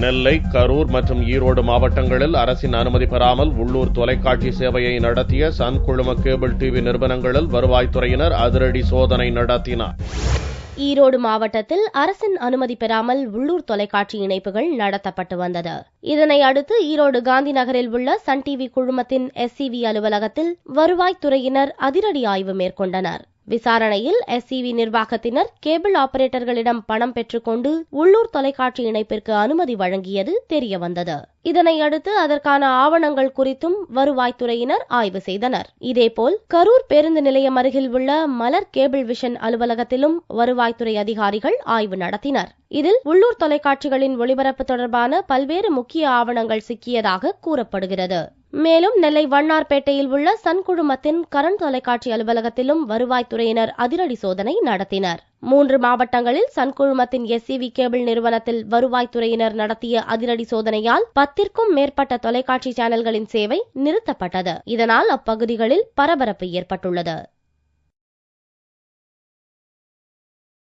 நெல்லை, கரூர் மற்றும் ஈரோடு மாவட்டங்களில் அரசின் அனுமதி பெறாமல் உள்ளூர் தொலைக்காட்சி சேவையை நடத்திய சன் குழும கேபிள் டிவி நிறுவனங்களில் வருவாய்த்துறையினர் அதிரடி சோதனை நடத்தினர். ஈரோடு மாவட்டத்தில் அரசின் அனுமதி பெறாமல் உள்ளூர் தொலைக்காட்சி இணைப்புகள் நடத்தப்பட்டு வந்தது. இதனை அடுத்து ஈரோடு காந்தி நகரில் உள்ள சன் டிவி குழுமத்தின் SCV அலுவலகத்தில் வருவாய்த்துறையினர் அதிரடி ஆய்வு மேற்கொண்டனர். விசாரணையில் SCV நிர்வாகத்தினர் கேபிள் ஆபரேட்டர்களிடம் பணம் பெற்றுக்கொண்டு உள்ளூர் தொலைக்காட்சி இணைப்பிற்கு அனுமதி வழங்கியது தெரியவந்தது. இதனை அடுத்து அதற்கான ஆவணங்கள் குறித்தும் வருவாய்த்துறையினர் ஆய்வு செய்தனர். இதேபோல் கரூர் பேருந்து நிலையம் அருகில் உள்ள மலர் கேபிள் விஷன் அலுவலகத்திலும் வருவாய்த்துறை அதிகாரிகள் ஆய்வு நடத்தினர். இதில் உள்ளூர் தொலைக்காட்சிகளின் ஒளிபரப்பு தொடர்பான பல்வேறு முக்கிய ஆவணங்கள் சிக்கியதாக கூறப்படுகிறது. மேலும் நெல்லை வண்ணார்பேட்டையில் உள்ள சன் குழுமத்தின் கரண் தொலைக்காட்சி அலுவலகத்திலும் வருவாய்த்துறையினர் அதிரடி சோதனை நடத்தினர். 3 மாவட்டங்களில் சன் குழுமத்தின் SCV கேபிள் நிறுவனத்தில் வருவாய்த்துறையினர் நடத்திய அதிரடி சோதனையால் 10க்கும் மேற்பட்ட தொலைக்காட்சி சேனல்களின் சேவை நிறுத்தப்பட்டது. இதனால் அப்பகுதிகளில் பரபரப்பு ஏற்பட்டுள்ளது.